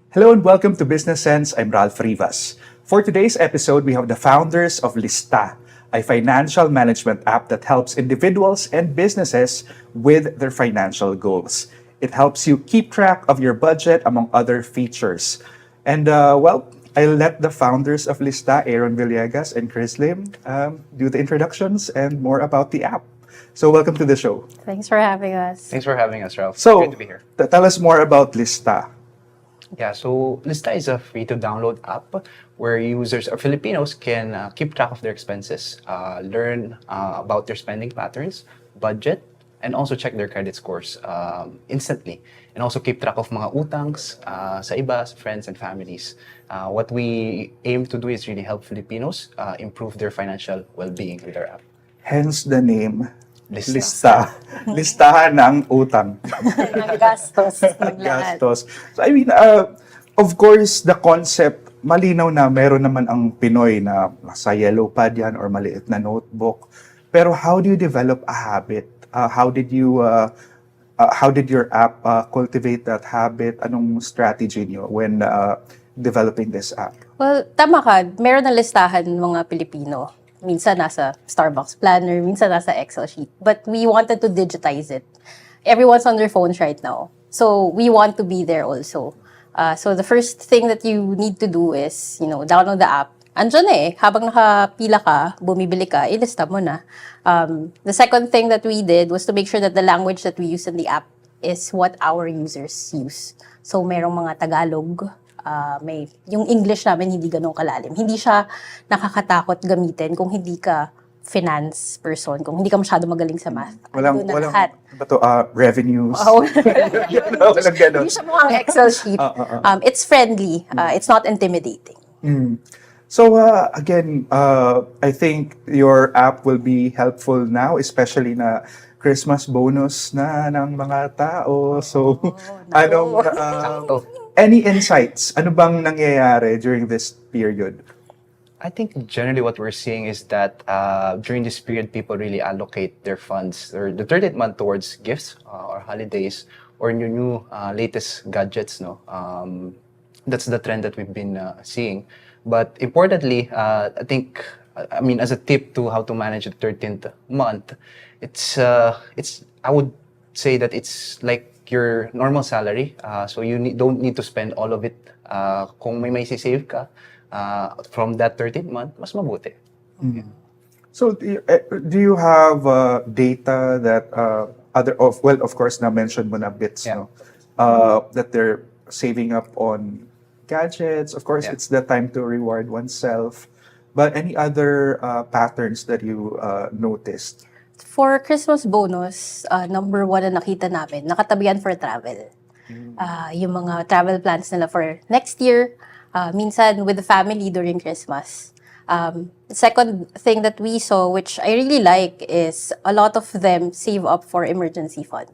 Hello and welcome to Business Sense. I'm Ralph Rivas. For today's episode, we have the founders of Lista, a financial management app that helps individuals and businesses with their financial goals. It helps you keep track of your budget, among other features. And I'll let the founders of Lista, Aaron Villegas and Khriz Lim, do the introductions and more about the app. So welcome to the show. Thanks for having us. Thanks for having us, Ralph. So, Great to be here. tell us more about Lista. Yeah, so Lista is a free-to-download app where users or Filipinos can keep track of their expenses, learn about their spending patterns, budget, and also check their credit scores instantly. And also keep track of mga utangs sa iba, sa friends and families. What we aim to do is really help Filipinos improve their financial well-being with our app. Hence the name Lista. Lista. Listahan ng utang. Ng gastos. ng lahat. Gastos. So I mean, of course, the concept, malinaw na meron naman ang Pinoy na nasa yellow pad yan or maliit na notebook. Pero how do you develop a habit? How did your app cultivate that habit? Anong strategy niyo when developing this app? Well, tama ka. Meron na listahan mga Pilipino. Minsan nasa Starbucks planner, minsan nasa Excel sheet. But we wanted to digitize it. Everyone's on their phones right now. So we want to be there also. So the first thing that you need to do is, download the app. Andyan habang nakapila ka, bumibili ka, ilista mo na. The second thing that we did was to make sure that the language that we use in the app is what our users use. So merong mga Tagalog, yung English namin hindi ganun kalalim. Hindi siya nakakatakot gamitin kung hindi ka finance person, kung hindi ka masyado magaling sa math. Walang lahat. Revenues. Walang ganun. Hindi siya mukhang Excel sheet. It's friendly. It's not intimidating. So again, I think your app will be helpful now, especially na Christmas bonus na ng mga tao. So, any insights? Ano bang nangyayari during this period? I think generally what we're seeing is that during this period, people really allocate their funds or the 30th month towards gifts or holidays or new latest gadgets. No, that's the trend that we've been seeing. But importantly, I think, as a tip to how to manage the 13th month, I would say that it's like your normal salary. So you don't need to spend all of it. Kung may save ka from that 13th month, mas mabuti. So do you have data that of course na mention mo na bits, Yeah. no? That they're saving up on gadgets. Of course, Yeah. it's the time to reward oneself. But any other patterns that you noticed? For Christmas bonus, number one na nakita namin, nakatabihan for travel. Yung mga travel plans nila for next year, minsan with the family during Christmas. The second thing that we saw, which I really like, is a lot of them save up for emergency fund.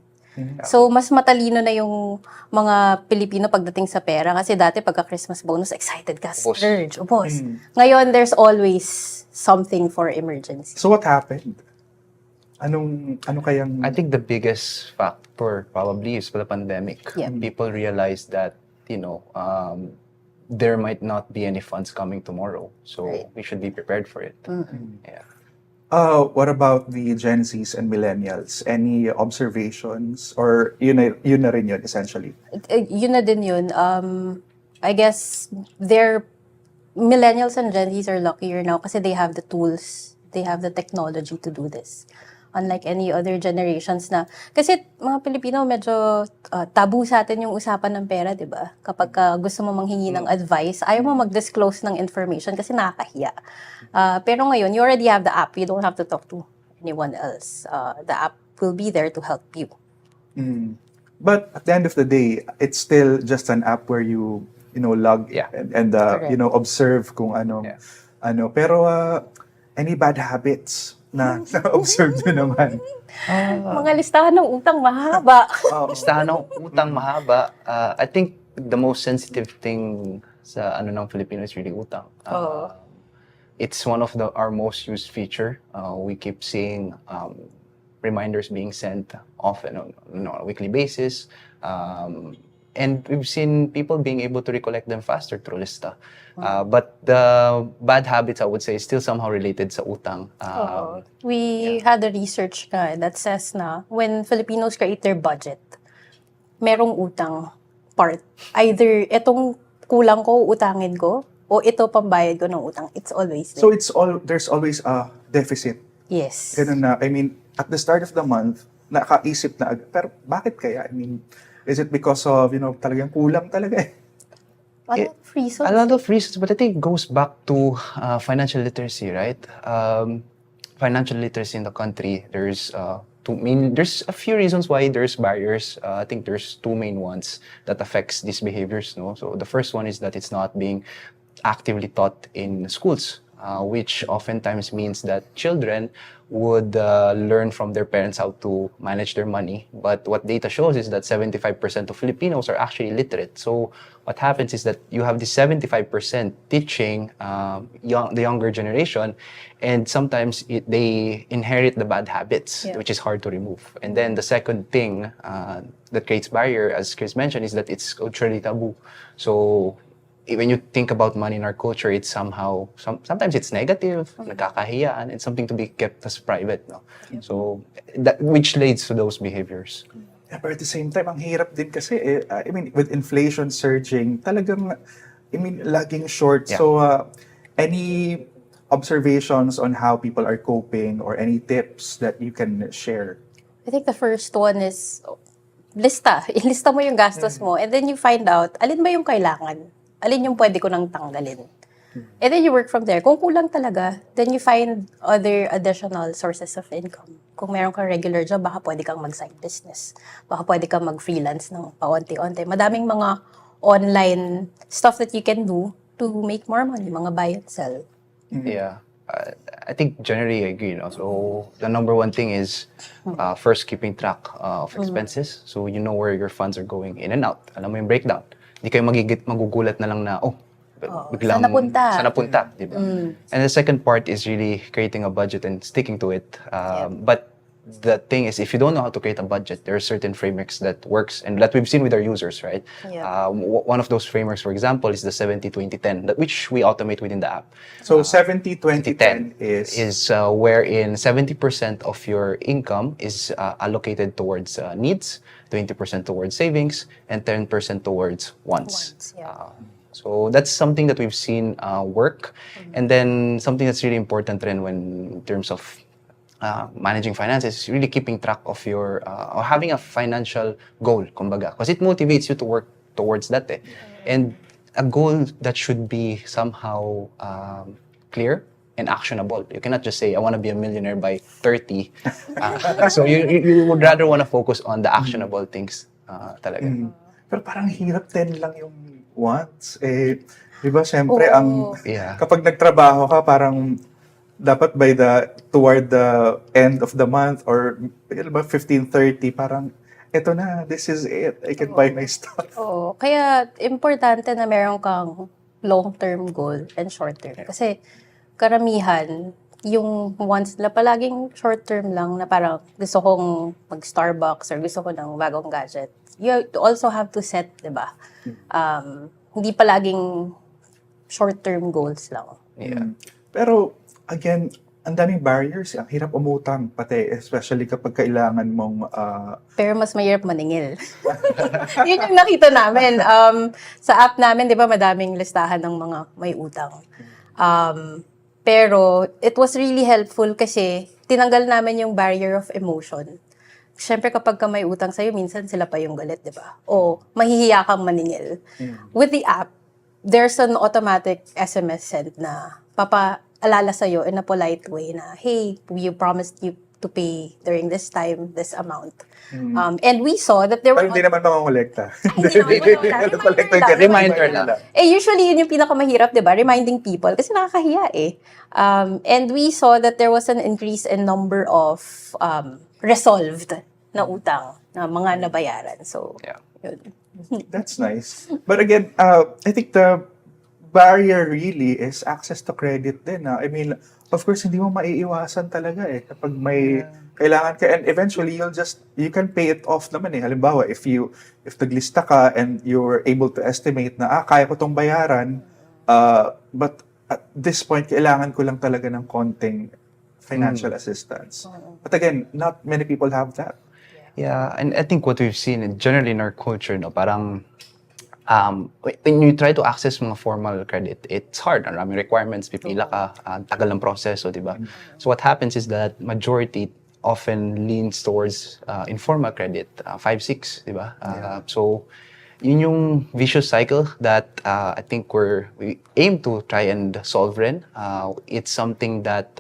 So, mas matalino na yung mga Pilipino pagdating sa pera. Kasi dati, pagka Christmas bonus, excited ka, splurge, ubos. Ngayon, there's always something for emergency. So what happened? Ano kayang... I think the biggest factor probably is the pandemic. Yeah. People realize that, there might not be any funds coming tomorrow. So Right. we should be prepared for it. Yeah. What about the Gen Zs and Millennials? Any observations? Or yun na rin yun, essentially? Yun na din yun. I guess millennials and Gen Zs are luckier now kasi they have the tools, they have the technology to do this. Unlike any other generations na, kasi mga Pilipino medyo tabu sa atin yung usapan ng pera, di ba? Kapag gusto mo manghingi ng advice, ayaw mo mag-disclose ng information kasi nakakahiya. Pero ngayon, you already have the app. You don't have to talk to anyone else. The app will be there to help you. But at the end of the day, it's still just an app where you log Yeah. and Correct. observe kung ano. Yeah. Pero any bad habits na na-observe nyo naman? Mga listahan ng utang mahaba. Listahan ng utang mahaba. I think the most sensitive thing sa ng Filipino is really utang. It's one of our most used feature. We keep seeing reminders being sent often on a weekly basis. and we've seen people being able to recollect them faster through Lista. But the bad habits, I would say, is still somehow related sa utang. We had a research that says na when Filipinos create their budget, merong utang part. Either itong kulang ko, utangin ko, o ito pambayad ko ng utang. It's always there. So there's always a deficit. Yes. Ganun na, I mean, at the start of the month, nakaisip na agad. Pero bakit kaya? I mean, is it because of, talagang kulang talaga eh? A lot of reasons. A lot of reasons, but I think it goes back to financial literacy, right? Financial literacy in the country, there's a few reasons why there's barriers. I think there's two main ones that affects these behaviors. No, so the first one is that it's not being actively taught in schools, which oftentimes means that children would learn from their parents how to manage their money. But what data shows is that 75% of Filipinos are actually literate. So what happens is that you have the 75% teaching the younger generation, and sometimes they inherit the bad habits, which is hard to remove. And then the second thing that creates barrier, as Khriz mentioned, is that it's culturally taboo. So when you think about money in our culture, it's somehow, sometimes it's negative, nakakahiyaan, and something to be kept as private. No? So, which leads to those behaviors. Yeah, but at the same time, ang hirap din kasi, I mean, with inflation surging, talagang, I mean, laging short. Yeah. So, any observations on how people are coping or any tips that you can share? I think the first one is lista. Ilista mo yung gastos mo and then you find out, alin ba yung kailangan? Alin yung pwede ko nang tanggalin? And then you work from there. Kung kulang talaga, then you find other additional sources of income. Kung meron kang regular job, baka pwede kang mag-side business. Baka pwede kang mag-freelance ng paunti-unti. Madaming mga online stuff that you can do to make more money, mga buy and sell. Yeah. I think generally I agree. So the number one thing is first keeping track of expenses. So you know where your funds are going in and out. Alam mo yung breakdown. Hindi kayo magugulat na lang na, biglang saan napunta, di ba? And the second part is really creating a budget and sticking to it. But the thing is, if you don't know how to create a budget, there are certain frameworks that works and that we've seen with our users, right? Yeah. One of those frameworks, for example, is the 70-20-10, which we automate within the app. So 70-20-10 is wherein 70% of your income is allocated towards needs, 20% towards savings, and 10% towards wants. So that's something that we've seen work. And then something that's really important rin when in terms of managing finances is really keeping track of your or having a financial goal, kumbaga, because it motivates you to work towards that. And a goal that should be somehow clear and actionable. You cannot just say, I want to be a millionaire by 30. So you would rather want to focus on the actionable things talaga. Pero parang hirap din lang yung wants. Di ba, syempre, kapag nagtrabaho ka, parang dapat toward the end of the month or 15-30, parang eto na, this is it. I can buy my stuff. Kaya importante na meron kang long-term goal and short-term. Kasi karamihan, yung wants nila palaging short-term lang na parang gusto kong mag-Starbucks or gusto ko ng bagong gadget. You also have to set, di ba? Hindi palaging short-term goals lang. Yeah. Pero, again, ang daming barriers. Ang hirap umutang, pati, especially kapag kailangan mong... Pero mas mahirap maningil. Yun yung nakita namin. Sa app namin, di ba, madaming listahan ng mga may utang. Pero it was really helpful kasi tinanggal namin yung barrier of emotion. Siyempre kapag ka may utang sa'yo, minsan sila pa yung galit, di ba? O mahihiya kang maningil. With the app, there's an automatic SMS sent na papaalala sa'yo in a polite way na, hey, we promised you to pay during this time, this amount. And we saw that there were... Pero hindi naman makongolekta. Reminder lang. Usually yun yung pinakamahirap, di ba? Reminding people. Kasi nakakahiya eh. And we saw that there was an increase in number of resolved na utang na mga nabayaran. So, yun. That's nice. But again, I think the barrier really is access to credit din. I mean, of course, hindi mo maiiwasan talaga eh. Kapag may kailangan ka, and eventually you can pay it off naman eh. Halimbawa, if naglista ka and you're able to estimate na, kaya ko tong bayaran, but at this point, kailangan ko lang talaga ng konting financial assistance. But again, not many people have that. Yeah, and I think what we've seen generally in our culture, no, parang when you try to access mga formal credit, it's hard. Ang raming requirements, pipila ka, tagal ng proseso, di ba? So what happens is that majority often leans towards informal credit, 5-6, di ba? So yun yung vicious cycle that I think we aim to try and solve rin. It's something that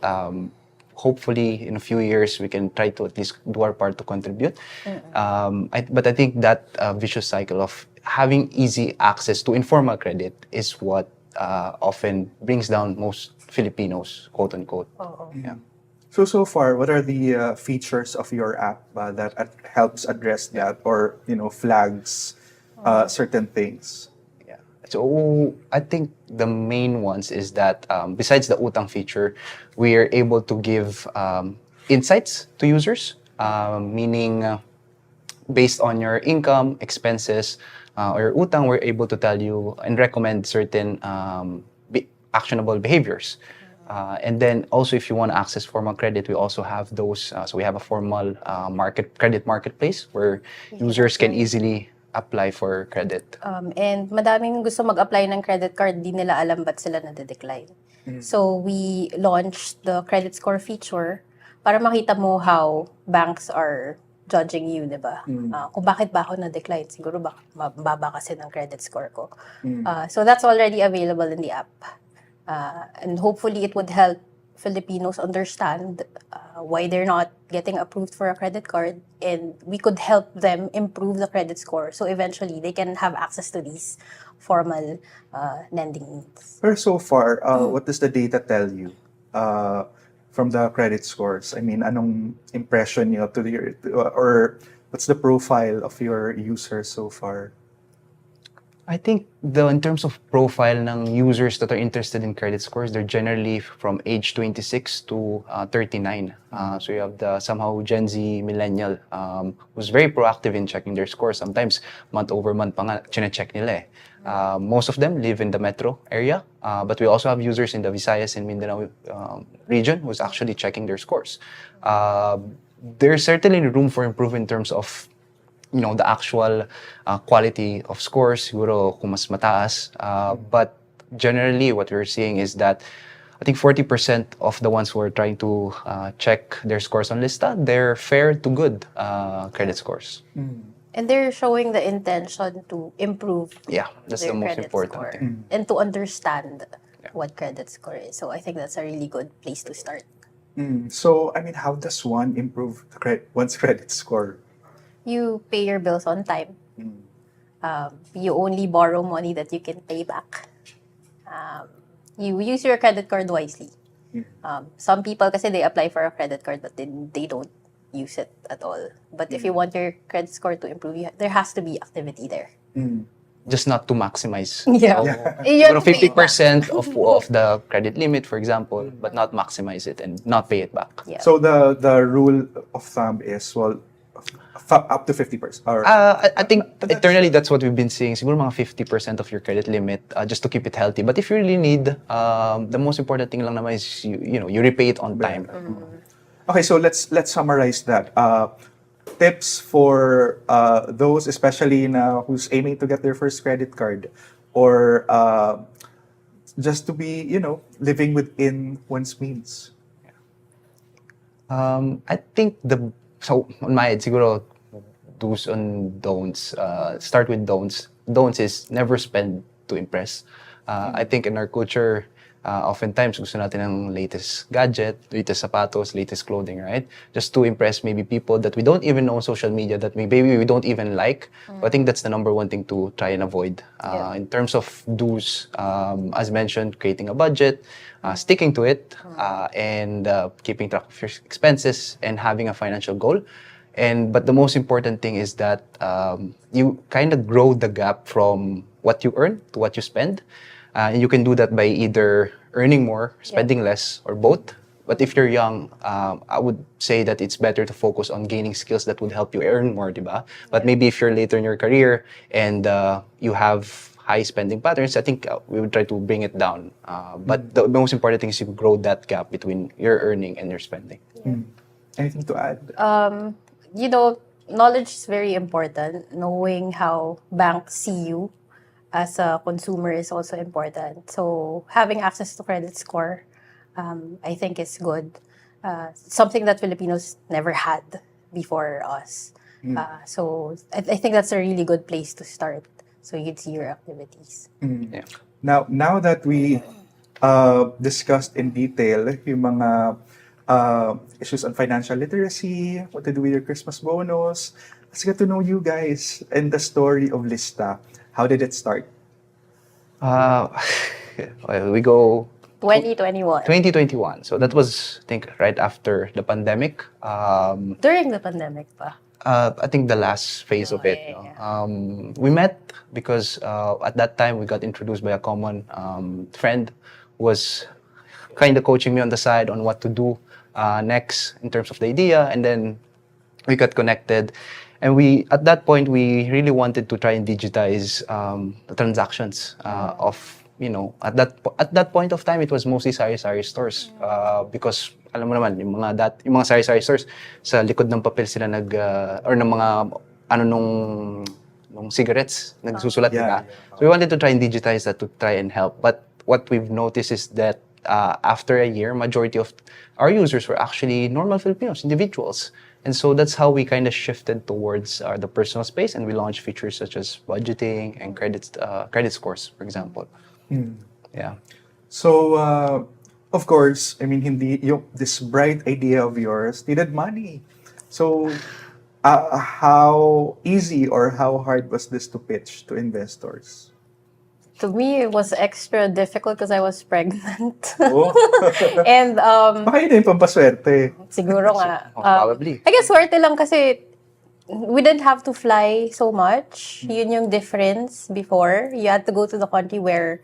hopefully in a few years we can try to at least do our part to contribute. But I think that vicious cycle of having easy access to informal credit is what often brings down most Filipinos, quote unquote. Yeah. So far, what are the features of your app that helps address that, or flags certain things? Yeah. So I think the main ones is that besides the utang feature, we are able to give insights to users, meaning based on your income, expenses, or your utang, we're able to tell you and recommend certain actionable behaviors. And then also, if you want to access formal credit, we also have those. So we have a formal credit marketplace where users can easily apply for credit. And madaming gusto mag-apply ng credit card, di nila alam ba't sila nade-decline. So we launched the credit score feature para makita mo how banks are judging you, di ba? Kung bakit ba ako na-decline, siguro mababa kasi ng credit score ko. So that's already available in the app. And hopefully it would help Filipinos understand why they're not getting approved for a credit card, and we could help them improve the credit score so eventually they can have access to these formal lending needs. But so far, what does the data tell you from the credit scores? I mean, anong impression niyo or what's the profile of your users so far? I think in terms of profile ng users that are interested in credit scores, they're generally from age 26 to 39. So you have the somehow Gen Z millennial who's very proactive in checking their scores. Sometimes month over month pa nga chine-check nila eh. Most of them live in the metro area, but we also have users in the Visayas and Mindanao region who's actually checking their scores. There's certainly room for improvement in terms of the actual quality of scores, siguro kung mas mataas. But generally, what we're seeing is that I think 40% of the ones who are trying to check their scores on Lista, they're fair to good credit scores. And they're showing the intention to improve that's their the most credit important score thing. and to understand what credit score is. So I think that's a really good place to start. So, I mean, how does one improve one's credit score? You pay your bills on time. You only borrow money that you can pay back. You use your credit card wisely. Some people kasi they apply for a credit card but they don't use it at all. But if you want your credit score to improve, there has to be activity there. Just not to maximize. Yeah. You know, 50% of the credit limit, for example, but not maximize it and not pay it back. Yeah. So the rule of thumb is, well, up to 50%. Or I think internally that's what we've been seeing. Siguro mga 50% of your credit limit just to keep it healthy. But if you really need, the most important thing lang naman is you repay it on time. Okay, so let's summarize that. Tips for those, especially who's aiming to get their first credit card, or just to be, living within one's means. I think so on my end, siguro do's and don'ts. Start with don'ts. Don'ts is never spend to impress. I think in our culture, oftentimes gusto natin ng latest gadget, latest sapatos, latest clothing, right? Just to impress maybe people that we don't even know on social media, that maybe we don't even like. But I think that's the number one thing to try and avoid. In terms of do's, as mentioned, creating a budget, sticking to it, and keeping track of your expenses and having a financial goal. But the most important thing is that you kind of grow the gap from what you earn to what you spend. And you can do that by either earning more, spending less, or both. But if you're young, I would say that it's better to focus on gaining skills that would help you earn more, diba? But maybe if you're later in your career and you have high spending patterns, I think we would try to bring it down. But the most important thing is you grow that gap between your earning and your spending. Anything to add? You know, knowledge is very important. Knowing how banks see you as a consumer is also important. So having access to credit score, I think is good. Something that Filipinos never had before us. So I think that's a really good place to start. So you'd see your activities. Yeah. Now that we discussed in detail yung mga issues on financial literacy, what to do with your Christmas bonus, let's get to know you guys and the story of Lista. How did it start? Well, we go 2021. 2021. So that was, I think, right after the pandemic. During the pandemic pa. I think the last phase of it. yeah. No? We met because at that time we got introduced by a common friend who was kind of coaching me on the side on what to do next in terms of the idea, and then we got connected. And we, at that point, we really wanted to try and digitize the transactions of, you know, at that point of time, it was mostly sari-sari stores because alam mo naman, yung mga sari-sari stores sa likod ng papel sila or ng mga ano nung cigarettes nagsusulat nila. So we wanted to try and digitize that to try and help. But what we've noticed is that after a year, majority of our users were actually normal Filipinos, individuals. And so that's how we kind of shifted towards the personal space, and we launched features such as budgeting and credit scores, for example. Yeah. So, of course, I mean, this bright idea of yours needed money. So, how easy or how hard was this to pitch to investors? To me, it was extra difficult because I was pregnant. Oh. And Baka yun yung pampaswerte. siguro nga. Probably. I guess swerte lang kasi we didn't have to fly so much. Yun yung difference before. You had to go to the country where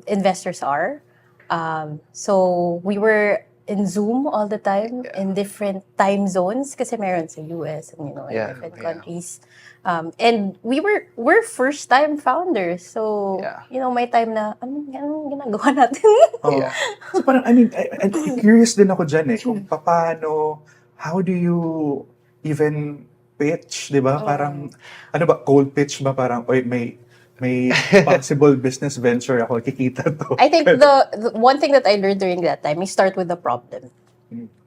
investors are. So we were in Zoom all the time in different time zones kasi meron sa US and in different countries. And we're first time founders. So, may time na anong ginagawa natin? So parang, I mean, I'm curious din ako dyan kung paano, how do you even pitch, di ba? Parang, ano ba, cold pitch ba? Parang, may possible business venture ako, kikita to. I think the one thing that I learned during that time is start with the problem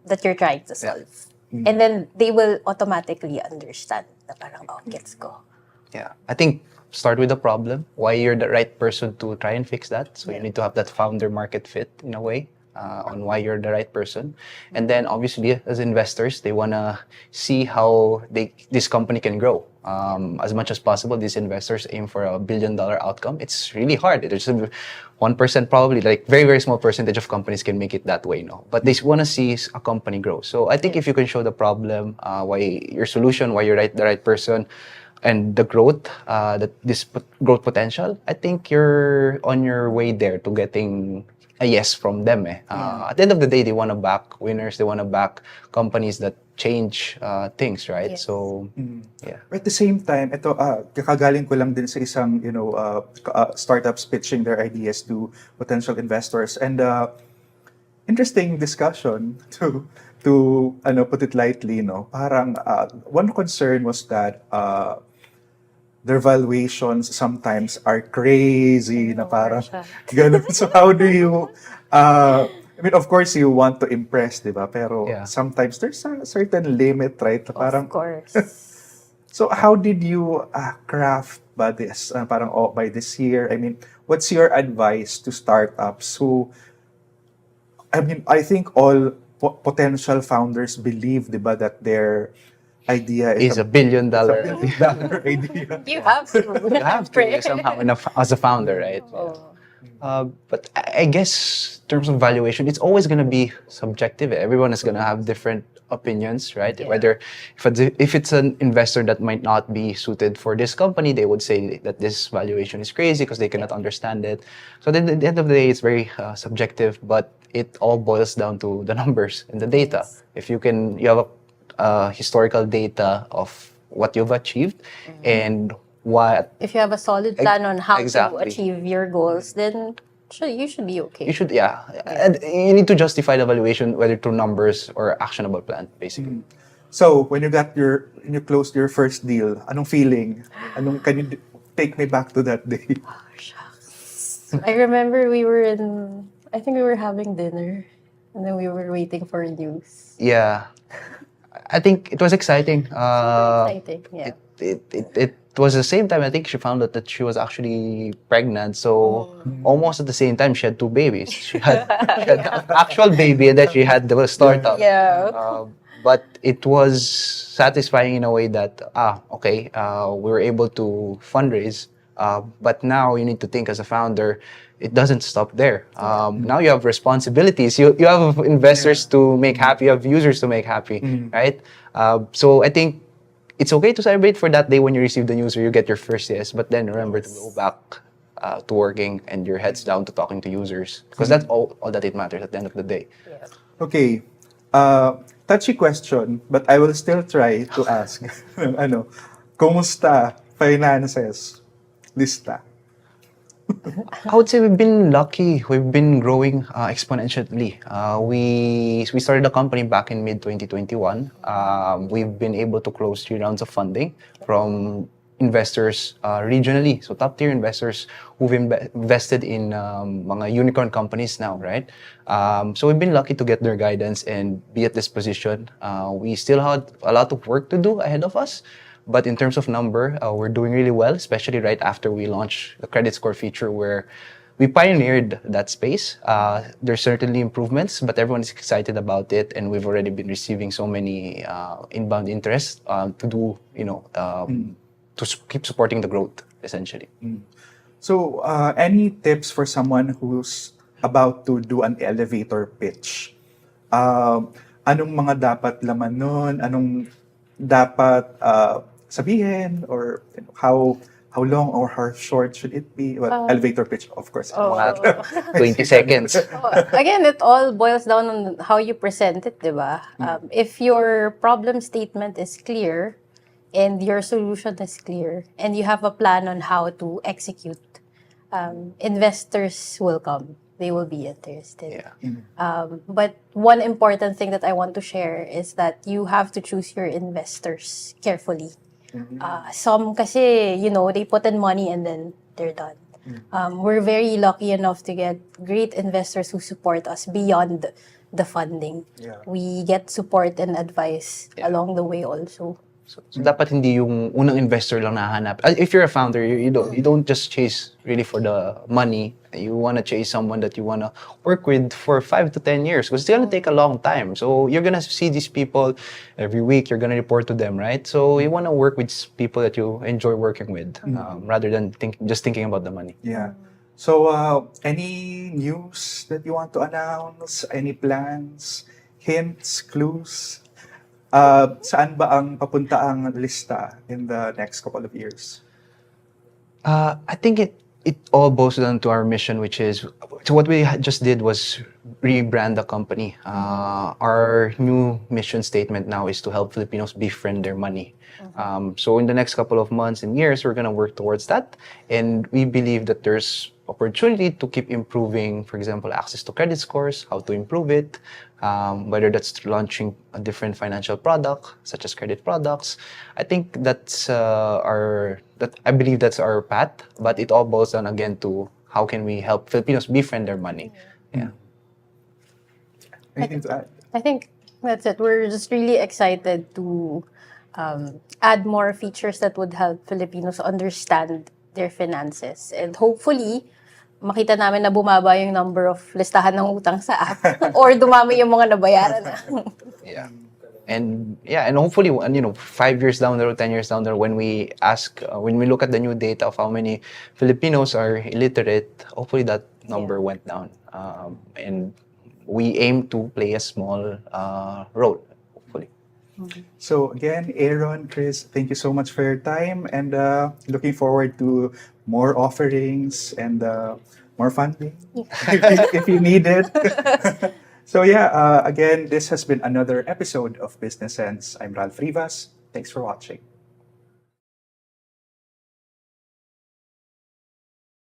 that you're trying to solve. And then they will automatically understand na parang, gets go. Yeah. I think start with the problem, why you're the right person to try and fix that. So you need to have that founder market fit in a way on why you're the right person. And then obviously as investors, they want to see how this company can grow. As much as possible, these investors aim for $1 billion outcome. It's really hard. There's 1% probably, like very, very small percentage of companies can make it that way, no? But they want to see a company grow. So I think if you can show the problem, why your solution, why you're the right person, and the growth, this growth potential, I think you're on your way there to getting a yes from them. At the end of the day, they want to back winners. They want to back companies that change things, right? Yes. So, yeah. But at the same time, ito, kakagaling ko lang din sa isang, startups pitching their ideas to potential investors. And interesting discussion to put it lightly, no? Parang one concern was that their valuations sometimes are crazy na parang ganun. So how do you I mean, of course you want to impress, di ba? Pero sometimes there's a certain limit, right? Parang, of course. So how did you craft by this by this year? I mean, what's your advice to startups who, I mean, I think all potential founders believe, di ba, that their idea is $1 billion idea. You have to. You have to somehow as a founder, right? Oh. But I guess in terms of valuation, it's always going to be subjective. Everyone is going to have different opinions, right? Yeah. Whether if it's an investor that might not be suited for this company, they would say that this valuation is crazy because they cannot understand it. So then at the end of the day, it's very subjective, but it all boils down to the numbers and the data. If you have a historical data of what you've achieved and what If you have a solid plan on how exactly. to achieve your goals, then you should be okay. you should, yeah. And you need to justify the valuation whether through numbers or actionable plan, basically. So, when you closed your first deal, anong feeling? Can you take me back to that day? I remember I think we were having dinner, and then we were waiting for news. Yeah, I think it was exciting. Exciting, yeah. It was the same time I think she found out that she was actually pregnant. So almost at the same time she had two babies. She had an actual baby and then she had the startup. Yeah. But it was satisfying in a way that we were able to fundraise. But now you need to think as a founder, it doesn't stop there. Now you have responsibilities. You have investors to make happy. You have users to make happy, right? So I think it's okay to celebrate for that day when you receive the news or you get your first yes. But then remember to go back to working and your head's down to talking to users because that's all that it matters at the end of the day. Yeah. Okay. Touchy question, but I will still try to ask. Kumusta finances? Lista. I would say we've been lucky. We've been growing exponentially. We started the company back in mid-2021. We've been able to close 3 rounds of funding from investors regionally. So top-tier investors who've invested in mga unicorn companies now, right? So we've been lucky to get their guidance and be at this position. We still had a lot of work to do ahead of us. But in terms of number, we're doing really well, especially right after we launched the credit score feature where we pioneered that space. There's certainly improvements, but everyone is excited about it, and we've already been receiving so many inbound interest to keep supporting the growth, essentially. So, any tips for someone who's about to do an elevator pitch? Anong mga dapat laman nun? Anong dapat sabihin, or how long or how short should it be? Well, elevator pitch, of course. 20 seconds. Again, it all boils down on how you present it, di ba? If your problem statement is clear and your solution is clear and you have a plan on how to execute, investors will come. They will be interested. Yeah. But one important thing that I want to share is that you have to choose your investors carefully. Some kasi, they put in money and then they're done. We're very lucky enough to get great investors who support us beyond the funding. Yeah. We get support and advice along the way also. So dapat hindi yung unang investor lang nahanap. If you're a founder, you don't just chase really for the money. You want to chase someone that you want to work with for 5 to 10 years because it's going to take a long time. So you're going to see these people every week. You're going to report to them, right? So you want to work with people that you enjoy working with rather than just thinking about the money. Yeah. So, any news that you want to announce? Any plans? Hints? Clues? Saan ba ang papunta ang Lista in the next couple of years? I think it all boils down to our mission, which is, so what we just did was rebrand the company. Our new mission statement now is to help Filipinos befriend their money. So in the next couple of months and years, we're going to work towards that. And we believe that there's opportunity to keep improving, for example, access to credit scores, how to improve it, whether that's launching a different financial product, such as credit products. I think I believe that's our path, but it all boils down again to how can we help Filipinos befriend their money. Yeah. Anything to add? I think that's it. We're just really excited to add more features that would help Filipinos understand their finances. And hopefully, makita namin na bumaba yung number of listahan ng utang sa app or dumami yung mga nabayaran na. Yeah. And hopefully, 5 years down the road, 10 years down the road, when we look at the new data of how many Filipinos are illiterate, hopefully that number went down. And we aim to play a small role, hopefully. So again, Aaron, Chris, thank you so much for your time, and looking forward to more offerings and more funding if you need it. So yeah, again, this has been another episode of Business Sense. I'm Ralph Rivas. Thanks for watching.